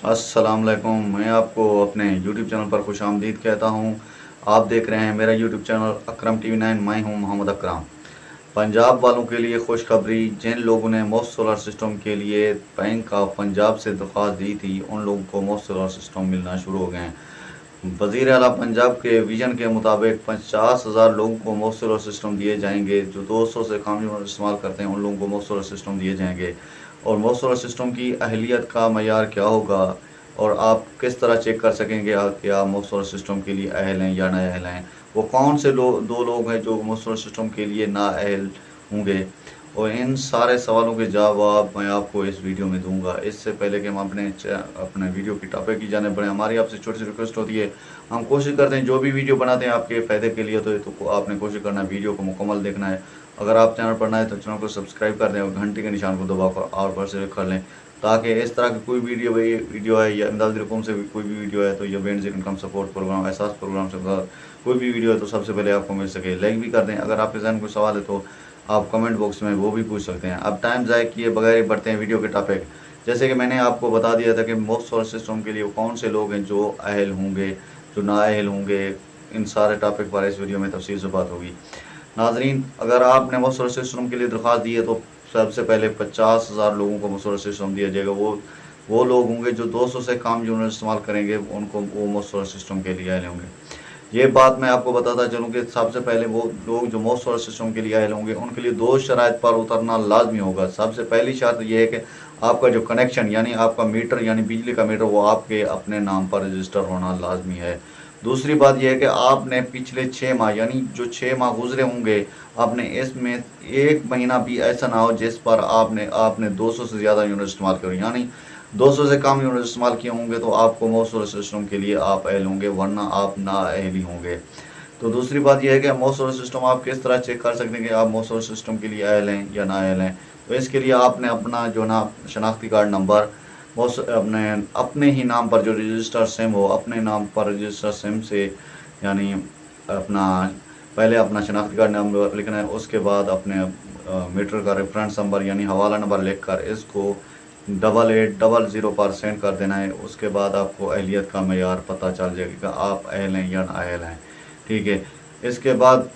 अस्सलाम वालेकुम। मैं आपको अपने YouTube चैनल पर खुश आमदीद कहता हूँ। आप देख रहे हैं मेरा YouTube चैनल अकरम TV9। मैं हूँ मोहम्मद अकरम। पंजाब वालों के लिए खुशखबरी, जिन लोगों ने मुफ्त सोलर सिस्टम के लिए बैंक ऑफ पंजाब से दरख्वास्त दी थी उन लोगों को मुफ्त सोलर सिस्टम मिलना शुरू हो गए हैं। वज़ीर आला पंजाब के विजन के मुताबिक 50,000 लोगों को मुफ्त सोलर सिस्टम दिए जाएंगे। जो 200 से कम यूनिट इस्तेमाल करते हैं उन लोगों को मुफ्त सोलर सिस्टम दिए जाएंगे। और मुफ्त सोलर सिस्टम की अहलियत का मयार क्या होगा और आप किस तरह चेक कर सकेंगे कि आप मुफ्त सोलर सिस्टम के लिए अहल हैं या नाअहल हैं। वो कौन से दो लोग हैं जो मुफ्त सोलर सिस्टम के लिए नाअहल होंगे, और इन सारे सवालों के जवाब मैं आपको इस वीडियो में दूंगा। इससे पहले कि हम अपने वीडियो की टॉपिक की जाने बढ़ें, हमारी आपसे छोटी सी रिक्वेस्ट होती है, हम कोशिश करते हैं जो भी वीडियो बनाते हैं आपके फ़ायदे के लिए, तो आपने कोशिश करना है वीडियो को मुकम्मल देखना है। अगर आप चैनल पर नए हैं तो चैनल को सब्सक्राइब कर दें और घंटी के निशान को दबाकर और पर से कर लें, ताकि इस तरह की कोई वीडियो है या इमदादी रकम से कोई भी वीडियो है तो या बेनज़ीर इनकम सपोर्ट प्रोग्राम, एहसास प्रोग्राम से कोई भी वीडियो है तो सबसे पहले आपको मिल सके। लाइक भी कर दें। अगर आपके जहन कोई सवाल है तो आप कमेंट बॉक्स में वो भी पूछ सकते हैं। अब टाइम ज़ाय किए बगैर ही बढ़ते हैं वीडियो के टॉपिक। जैसे कि मैंने आपको बता दिया था कि मुफ्त सोलर सिस्टम के लिए कौन से लोग हैं जो अहल होंगे, जो नाअहल होंगे। इन सारे टॉपिक पर इस वीडियो में तफसील से बात होगी। नाजरीन, अगर आपने मुफ्त सोलर सिस्टम के लिए दरख्वास्त दी है तो सबसे पहले 50,000 लोगों को मुफ्त सोलर सिस्टम दिया जाएगा। वो लोग होंगे जो 200 से कम यूनिट इस्तेमाल करेंगे, उनको वो मुफ्त सोलर सिस्टम के लिए अहल होंगे। ये बात मैं आपको बताता चलूँ कि सबसे पहले वो लोग जो मुफ्त सोलर सिस्टम के लिए अहल होंगे उनके लिए दो शराइत पर उतरना लाजमी होगा। सबसे पहली शर्त यह है कि आपका जो कनेक्शन यानी आपका मीटर यानी बिजली का मीटर वो आपके अपने नाम पर रजिस्टर होना लाजमी है। दूसरी बात यह है कि आपने पिछले 6 माह यानी जो 6 माह गुजरे होंगे, आपने इसमें एक महीना भी ऐसा ना हो जिस पर आपने 200 से ज़्यादा यूनिट इस्तेमाल करें, यानी 200 से कम यूनिट इस्तेमाल किए होंगे तो आपको मुफ्त सोलर सिस्टम के लिए आप अहल होंगे, वरना आप नाअहल ही होंगे। तो दूसरी बात यह है कि मुफ्त सोलर सिस्टम आप किस तरह चेक कर सकते हैं कि आप मुफ्त सोलर सिस्टम के लिए अहल हैं या नाअहल हैं। तो इसके लिए आपने अपना जो ना शनाख्ती कार्ड नंबर अपने ही नाम पर जो रजिस्टर सिम हो, अपने नाम पर रजिस्टर सिम से यानी अपना पहले अपना शनाख्ती कार्ड नंबर लिखना है। उसके बाद अपने मीटर का रेफरेंस नंबर यानी हवाला नंबर लिखकर इसको 8800 पर सेंड कर देना है। उसके बाद आपको अहलियत का मयार पता चल जाएगा कि आप अहल हैं या नाअहल हैं। ठीक है। इसके बाद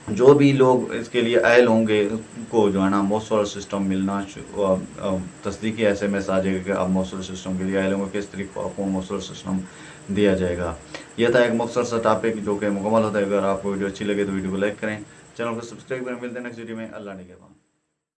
जो भी लोग इसके लिए अहल होंगे उनको जो है ना मुफ्त सोलर सिस्टम मिलना तस्दीकी SMS आ जाएगा कि आप मुफ्त सोलर सिस्टम के लिए अहल होंगे, किस तरीके को आपको मुफ्त सोलर सिस्टम दिया जाएगा। यह था एक मुख्तसर सा टॉपिक जो कि मुकम्मल होता है। अगर आपको वीडियो अच्छी लगे तो वीडियो को लाइक करें, चैनल को सब्सक्राइब करें। मिलते हैं नेक्स्ट वीडियो में। अल्लाह निगहबान।